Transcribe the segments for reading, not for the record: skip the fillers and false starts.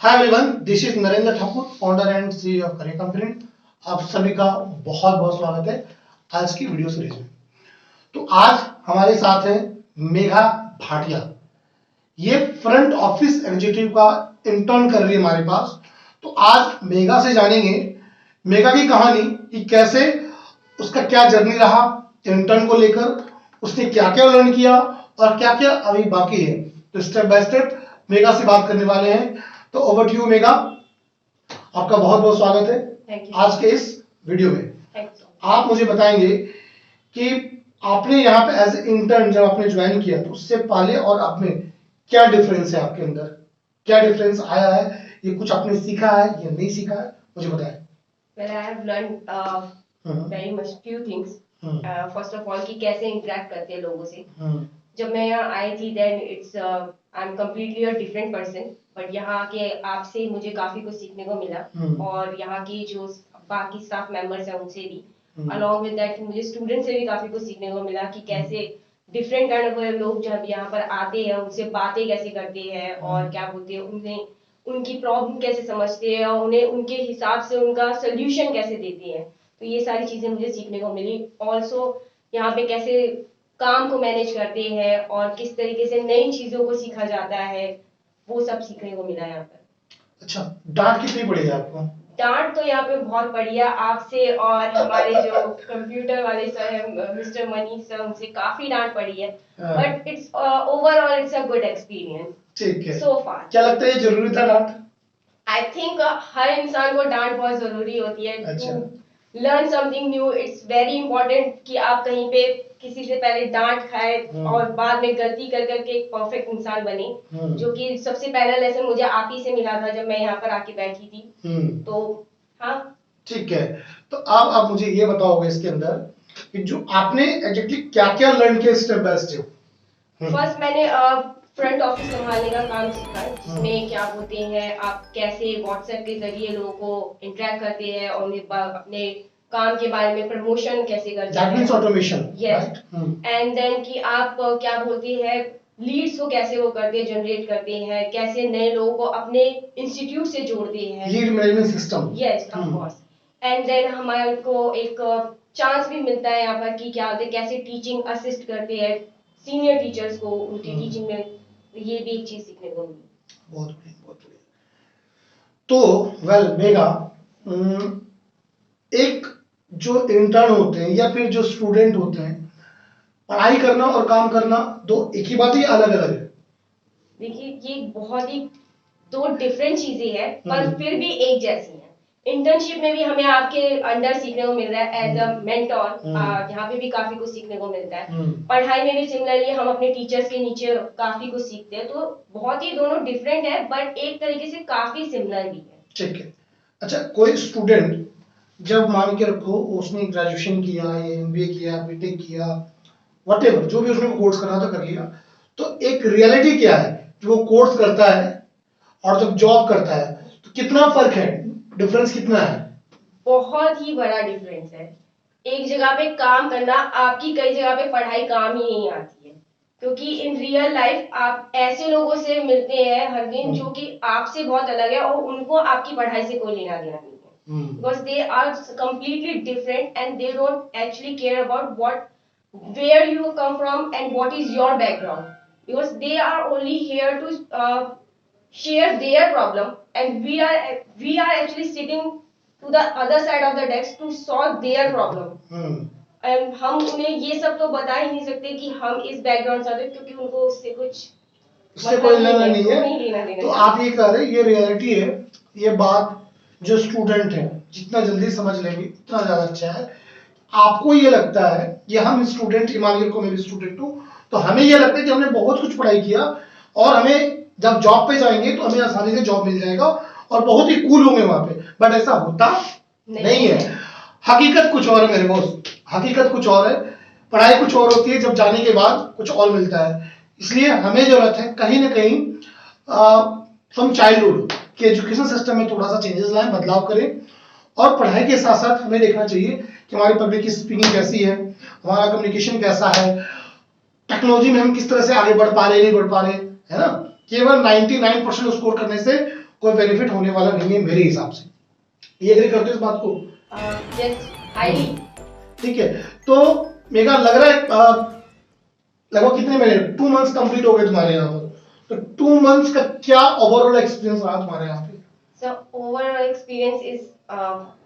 Hi everyone, this is Narendra Thakur, founder and CEO of career confident. आप सभी का बहुत बहुत स्वागत है आज की वीडियो सीरीज में। तो आज हमारे साथ है मेघा भाटिया। ये फ्रंट ऑफिस एग्जीक्यूटिव का इंटर्न कर रही है हमारे पास। तो आज मेघा से जानेंगे मेघा की कहानी कि कैसे उसका क्या जर्नी रहा इंटर्न को लेकर, उसने क्या क्या लर्न किया और क्या क्या अभी बाकी है। तो स्टेप बाय स्टेप मेघा से बात करने वाले हैं। तो ओवर टू यू मेघा, आपका बहुत बहुत स्वागत है आज के इस वीडियो में। आप मुझे बताएंगे कि आपने यहाँ पे एज इंटर्न जब आपने ज्वाइन किया तो उससे पहले और अब में क्या डिफरेंस है, आपके अंदर क्या डिफरेंस आया है, ये कुछ आपने सीखा है या नहीं सीखा है, मुझे बताएं। Well, I have learned very much few things. First of all कि कैसे interact करते हैं लोगों से। जब मैं यहाँ आई थी then it's I'm completely a different person. But यहाँ के आपसे मुझे काफी कुछ सीखने को मिला और यहाँ की जो बाकी स्टाफ मेंबर्स हैं उनसे भी along with that मुझे स्टूडेंट से भी काफी कुछ सीखने को मिला कि कैसे डिफरेंट काइंड ऑफ लोग जब यहाँ पर आते हैं उनसे बातें कैसे करते हैं और क्या बोलते हैं उन्हें उनकी प्रॉब्लम कैसे समझते हैं और उन्हें उनके हिसाब से उनका सोल्यूशन कैसे देते हैं। तो ये सारी चीजें मुझे सीखने को मिली। ऑल्सो यहाँ पे कैसे काम को मैनेज करते हैं और किस तरीके से नई चीजों को सीखा जाता है, वो सब सीखने को मिला यहाँ पर। अच्छा, डांट कितनी पड़ी है आपको? डांट तो यहाँ पे बहुत बढ़िया आपसे और हमारे जो कंप्यूटर वाले सर हैं मिस्टर मनीष सर, उनसे काफी डांट पड़ी है। But it's overall it's a good experience. ठीक है, सो फार क्या लगता है ये जरूरी था डांट? आई थिंक हर इंसान को डांट बहुत जरूरी होती है। अच्छा। Learn something new it's very important कि आप कहीं पे किसी से पहले डांट खाए और बाद में गलती कर करके एक परफेक्ट इंसान बने, जो कि सबसे पहला लेसन मुझे आप ही से मिला था जब मैं यहाँ पर आके बैठी थी। तो हाँ ठीक है। तो अब आप मुझे ये बताओगे इसके अंदर कि जो आपने एग्जैक्टली क्या क्या लर्न किया स्टेप बाय स्टेप। फर्स्ट मैंने फ्रंट ऑफिस संभालने का काम सीखा, जिसमें क्या बोलते हैं आप कैसे व्हाट्सएप के जरिए लोगों को इंटरेक्ट करते हैं और अपने काम के बारे में प्रमोशन कैसे करते हैं, ऑटोमेशन। यस। एंड देन कि आप क्या बोलते हैं लीड्स को कैसे वो करते हैं, जनरेट करते हैं, कैसे नए लोगों को अपने इंस्टीट्यूट से जोड़ते हैं, lead management system. Yes of course. And then हमारे को एक चांस भी मिलता है यहाँ पर कि क्या होते हैं कैसे टीचिंग असिस्ट करते हैं सीनियर टीचर्स को उनकी टीचिंग में, ये भी एक चीज सीखने को मिली। बहुत बढ़िया, बहुत बढ़िया। तो वेल मेघा, एक जो इंटर्न होते हैं या फिर जो स्टूडेंट होते हैं, पढ़ाई करना और काम करना दो एक ही बात है, अलग अलग है? देखिए ये बहुत ही दो डिफरेंट चीजें हैं पर फिर भी एक जैसी हैं। इंटर्नशिप में भी हमें आपके अंडर सीखने को मिल रहा है एज अ मेंटोर, यहाँ पे भी काफी कुछ सीखने को मिलता है। पढ़ाई में भी सिमिलरली हम अपने टीचर्स के नीचे काफी कुछ सीखते हैं। तो बहुत ही दोनों डिफरेंट है बट एक तरीके से काफी सिमिलर भी है। ठीक है। अच्छा, कोई स्टूडेंट जब मान के रखो उसने ग्रेजुएशन किया या एमबीए किया, बीटेक किया, व्हाटएवर जो भी उसने कोर्स करना था कर लिया, तो एक रियलिटी क्या है जो वो कोर्स करता है और जब जॉब करता है तो कितना फर्क है, डिफरेंस कितना है? बहुत ही बड़ा डिफरेंस है। एक जगह पे काम करना आपकी कई जगह पे पढ़ाई काम ही नहीं आती है, क्योंकि इन रियल लाइफ आप ऐसे लोगों से मिलते हैं हर दिन जो कि आपसे बहुत अलग है और उनको आपकी पढ़ाई से कोई लेना देना नहीं है, because they are completely different and they don't actually care about what where you come from and what is your background, because they are only here to share their problem and we are actually sitting to the other side of the desk to solve their problem. and हम उन्हें ये सब तो बता ही नहीं सकते कि हम इस बैकग्राउंड से आते, क्योंकि उनको उससे कुछ उससे कोई लेना नहीं है। तो आप ये कह रहे हैं ये रियलिटी है, ये बात जो स्टूडेंट है जितना जल्दी समझ लेंगे उतना ज्यादा अच्छा है। आपको ये लगता है कि हम स्टूडेंट, ईमानदार को मैं भी स्टूडेंट हूँ, तो हमें ये लगता है कि हमने बहुत कुछ पढ़ाई किया और हमें जब जॉब पे जाएंगे तो हमें आसानी से जॉब मिल जाएगा और बहुत ही कूल होंगे वहां पे, बट ऐसा होता नहीं है। हकीकत कुछ और है मेरे दोस्त, हकीकत कुछ और है, पढ़ाई कुछ और होती है, जब जाने के बाद कुछ और मिलता है। इसलिए हमें जरूरत है कहीं ना कहीं फ्रॉम चाइल्डहुड के एजुकेशन सिस्टम में थोड़ा सा चेंजेस लाएं, बदलाव करें और पढ़ाई के साथ साथ हमें देखना चाहिए कि हमारी पब्लिक स्पीकिंग कैसी है, हमारा कम्युनिकेशन कैसा है, टेक्नोलॉजी में हम किस तरह से आगे बढ़ पा रहे नहीं बढ़ पा रहे, है ना। केवल 99% स्कोर करने से कोई बेनिफिट होने वाला नहीं है मेरे हिसाब से। ये एग्री करते हो इस बात को? Yes, highly. ठीक है, तो मेगा लग रहा है लगभग कितने महीने, 2 मंथ्स कंप्लीट हो गए तुम्हारे यहाँ पर, तो 2 मंथ्स का क्या ओवरऑल एक्सपीरियंस रहा तुम्हारे यहाँ पे? So overall experience is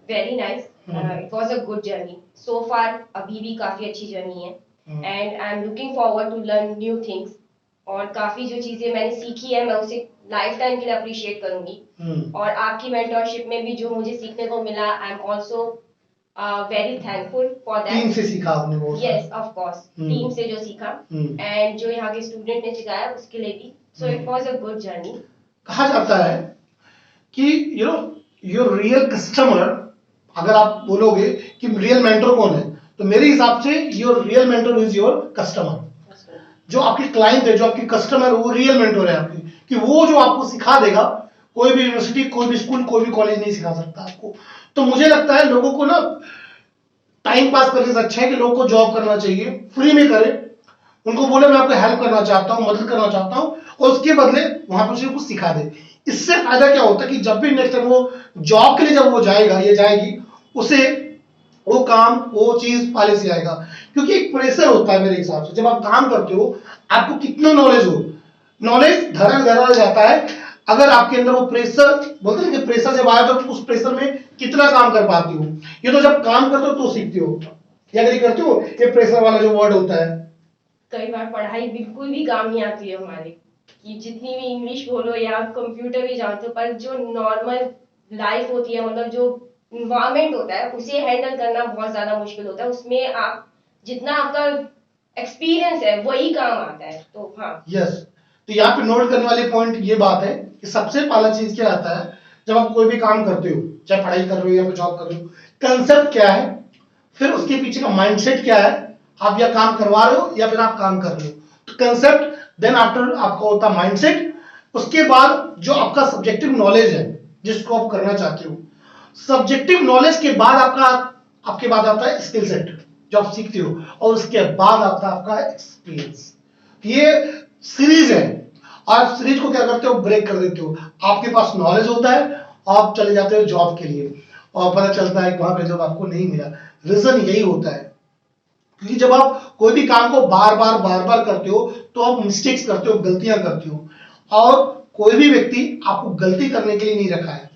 very nice. It was a good journey. So far अभी भी काफी अच्छी जर्नी है and I'm looking forward to learn new things. और काफी जो चीजें मैंने सीखी है मैं उसे लाइफ टाइम के लिए अप्रिशिएट करूंगी। और आपकी मेंटरशिप में भी जो मुझे सीखने को मिला, I am also very thankful for that. Team से सीखा आपने वो? यस, ऑफ कोर्स, टीम से जो सीखा एंड जो यहाँ के स्टूडेंट ने सिखाया उसके लिए भी। So it was a good journey. कहा जाता है कि योर रियल कस्टमर, अगर आप बोलोगे कि रियल मेंटर कौन है, तो मेरे हिसाब से your real mentor is your customer. जो आपके क्लाइंट है, जो आपके कस्टमर है, वो रियल मेंटर है आपकी, कि वो जो आपको सिखा देगा, कोई भी यूनिवर्सिटी, कोई भी स्कूल, कोई भी कॉलेज नहीं सिखा सकता आपको। तो मुझे लगता है लोगों को ना टाइम पास करने से अच्छा है कि लोगों को जॉब करना चाहिए, फ्री में करें, उनको बोले मैं आपको हेल्प करना चाहता हूँ, मदद करना चाहता हूँ, और उसके बदले वहां पर उसे कुछ सिखा दे। इससे फायदा क्या होता है कि जब भी नेक्स्ट टाइम वो जॉब के लिए जब वो जाएगा या जाएगी, उसे वो काम, वो चीज पहले से आएगा। क्योंकि एक प्रेशर होता है मेरे हिसाब से, जब आप काम करते हो, आपको कितना नॉलेज हो, नॉलेज धरा धरा जाता है अगर आपके अंदर वो प्रेशर, बोलते हैं कि प्रेशर जब आया तो उस प्रेशर में कितना काम कर पाती हो। ये तो जब काम करते हो तो सीखते हो, या नहीं करते हो? ये प्रेशर वाला जो वर्ड होता है, कई बार पढ़ाई बिल्कुल भी काम नहीं आती है हमारे, कि जितनी भी इंग्लिश बोलो या कंप्यूटर भी जानते हो, पर जो नॉर्मल लाइफ होती है, मतलब जो इन्वायरमेंट होता है, उसे हैंडल करना बहुत ज्यादा मुश्किल होता है। उसमें आप जितना आपका एक्सपीरियंस है वही काम आता है। तो हाँ, यस। तो यहाँ पे नोट करने वाली पॉइंट ये बात है कि सबसे पहला चीज क्या आता है जब आप कोई भी काम करते हो, चाहे पढ़ाई कर रहे हो या फिर जॉब कर रहे हो, कंसेप्ट क्या है, फिर उसके पीछे का माइंडसेट क्या है, आप या काम करवा रहे हो या फिर आप काम कर रहे हो। तो कंसेप्ट, देन आफ्टर आपका होता है माइंडसेट, उसके बाद जो आपका सब्जेक्टिव नॉलेज है जिसको आप करना चाहते हो, सब्जेक्टिव नॉलेज के बाद आपके बाद आता है स्किल सेट जो आप सीखते हो, और उसके बाद आता है आपका एक्सपीरियंस। ये सीरीज है, आप सीरीज को क्या करते हो, ब्रेक कर देते हो। आपके पास नॉलेज होता है, आप चले जाते हो जॉब के लिए, और पता चलता है कि वहां पे जॉब आपको नहीं मिला। रीजन यही होता है क्योंकि जब आप कोई भी काम को बार बार करते हो तो आप मिस्टेक्स करते हो, गलतियां करते हो, और कोई भी व्यक्ति आपको गलती करने के लिए नहीं रखा है।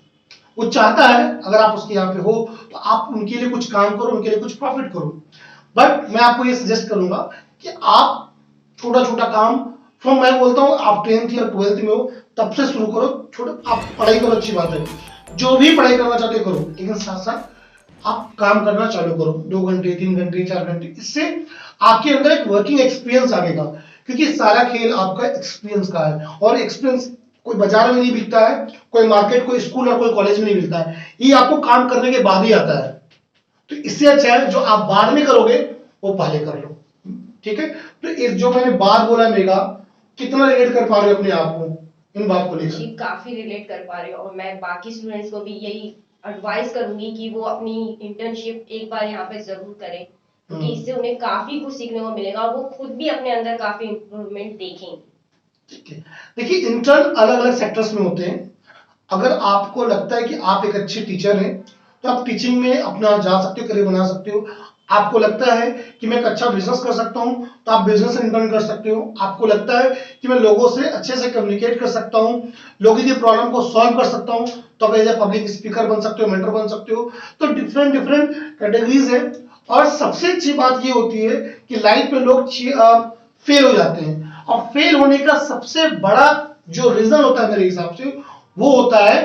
वो चाहता है अगर आप उसके यहाँ पे हो तो आप उनके लिए कुछ काम करो, उनके लिए कुछ प्रॉफिट करो। बट मैं आपको ये सजेस्ट करूंगा कि आप छोटा छोटा काम फ्रॉम, मैं बोलता हूँ आप 10th या 12th में हो तब से शुरू करो। छोटा आप पढ़ाई करो, अच्छी बात है, जो भी पढ़ाई करना चाहते हो करो, लेकिन साथ साथ आप काम करना चालू करो, 2 घंटे 3 घंटे 4 घंटे। इससे आपके अंदर एक वर्किंग एक्सपीरियंस आएगा, क्योंकि सारा खेल आपका एक्सपीरियंस का है, और एक्सपीरियंस कोई बाजार में नहीं बिकता है, कोई मार्केट, कोई स्कूल और कोई कॉलेज में नहीं मिलता है, ये आपको काम करने के बाद ही आता है। तो इससे अच्छा है जो आप बाद में करोगे वो पहले कर लो, ठीक है? तो इस जो मैंने बात बोला मेगा, कितना रिलेट कर पा रहे हो अपने आप को इन बात को लेकर? जी, काफी रिलेट कर पा रही हूँ, और मैं बाकी स्टूडेंट्स को भी यही एडवाइस करूंगी कि वो अपनी इंटर्नशिप एक बार यहाँ पे जरूर करें, क्योंकि इससे उन्हें काफी कुछ सीखने को मिलेगा, और वो खुद भी अपने अंदर काफी इम्प्रूवमेंट देखेंगे। ठीक है, देखिए इंटर्न अलग अलग सेक्टर्स में होते हैं। अगर आपको लगता है कि आप एक अच्छे टीचर हैं तो आप टीचिंग में अपना जा सकते हो, करियर बना सकते हो। आपको लगता है कि मैं एक अच्छा बिजनेस कर सकता हूं तो आप बिजनेस इंटर्न कर सकते हो। आपको लगता है कि मैं लोगों से अच्छे से कम्युनिकेट कर सकता हूं, लोगों की प्रॉब्लम को सॉल्व कर सकता हूं, तो आप एज ए पब्लिक स्पीकर बन सकते हो, मेंटर बन सकते हो। तो डिफरेंट डिफरेंट कैटेगरीज है। और सबसे अच्छी बात ये होती है कि लाइफ में लोग फेल हो जाते हैं, और फेल होने का सबसे बड़ा जो रीजन होता है मेरे हिसाब से वो होता है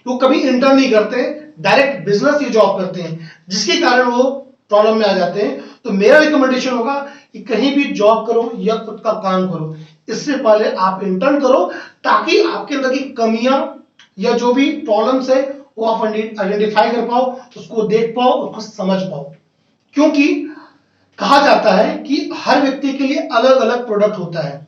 वो कभी इंटर्न नहीं करते, डायरेक्ट बिजनेस की जॉब करते हैं, जिसके कारण वो प्रॉब्लम में आ जाते हैं। तो मेरा रिकमेंडेशन होगा कि कहीं भी जॉब करो या खुद का काम करो, इससे पहले आप इंटर्न करो, ताकि आपके अंदर की कमियां या जो भी प्रॉब्लम्स है वो आप आइडेंटिफाई कर पाओ, उसको देख पाओ, उसको समझ पाओ। क्योंकि कहा जाता है कि हर व्यक्ति के लिए अलग अलग प्रोडक्ट होता है,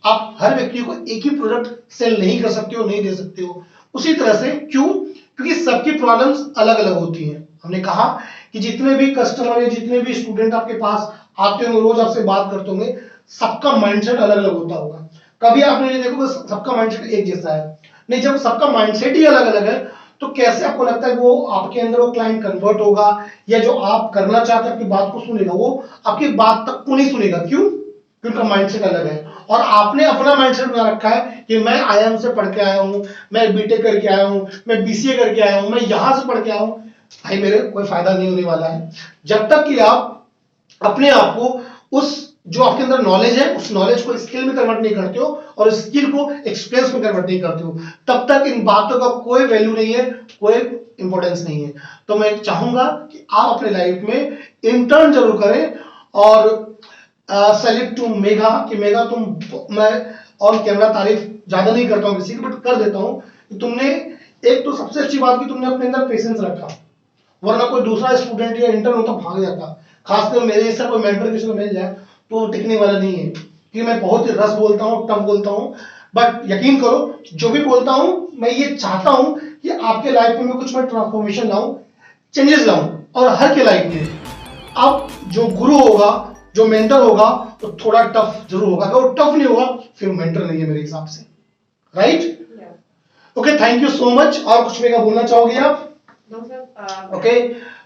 आप हर व्यक्ति को एक ही प्रोडक्ट सेल नहीं कर सकते हो, नहीं दे सकते हो। उसी तरह से क्यों? क्योंकि सबकी प्रॉब्लम्स अलग अलग होती हैं। हमने कहा कि जितने भी कस्टमर है, जितने भी स्टूडेंट आपके पास आते होंगे, रोज आपसे बात करते होंगे, सबका माइंडसेट अलग अलग होता होगा। कभी आपने ये देखोगे सबका माइंडसेट एक जैसा है, नहीं, जब सबका माइंडसेट ही अलग अलग है तो कैसे आपको लगता है वो आपके अंदर वो क्लाइंट कन्वर्ट होगा, या जो आप करना चाहते हैं आपकी बात को सुनेगा, वो आपकी बात तक को नहीं सुनेगा? क्यों? क्योंकि उनका माइंडसेट अलग है और आपने अपना माइंडसेट बना रखा है कि मैं आईआईएम से पढ़ के आया हूं, मैं बीटेक करके आया हूं, मैं बीसीए करके आया हूं, मैं यहां से पढ़ के आया हूं। भाई मेरे कोई फायदा नहीं होने वाला है जब तक कि आप अपने आप को उस जो आपके अंदर नॉलेज है उस नॉलेज को स्किल में कन्वर्ट नहीं करते हो और स्किल को एक्सपीरियंस में कन्वर्ट नहीं करते हो, तब तक इन बातों का कोई वैल्यू नहीं है, कोई इंपॉर्टेंस नहीं है। तो मैं चाहूंगा कि आप अपने लाइफ में इंटर्न जरूर करें और सेलेक्ट टू मेघा कि मेघा तुम, मैं ऑन कैमरा तारीफ ज्यादा नहीं करता हूं किसी की, बट कर देता हूं कि तुमने एक तो सबसे अच्छी बात की तुमने अपने अंदर पेशेंस रखा, वरना कोई दूसरा स्टूडेंट या इंटर्न होता भाग जाता। खासकर मेरे जैसा कोई मेंटर किसी को मिल जाए तो टिकने वाला नहीं है, कि मैं बहुत ही रस बोलता हूँ, टफ बोलता हूँ, बट यकीन करो जो भी बोलता हूँ मैं ये चाहता हूँ कि आपके लाइफ में कुछ मैं ट्रांसफॉर्मेशन लाऊं, चेंजेस लाऊं, और हर के लाइफ में। अब जो गुरु होगा, जो मेंटर होगा, तो थोड़ा टफ जरूर होगा, अगर वो टफ नहीं होगा फिर मेंटर नहीं है मेरे हिसाब से, right? Okay, thank you so much. और कुछ मेरा बोलना चाहोगे आप? ओके,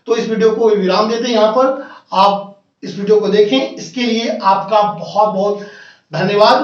तो इस वीडियो को विराम देते हैं यहाँ पर। आप इस वीडियो को देखें, इसके लिए आपका बहुत बहुत धन्यवाद।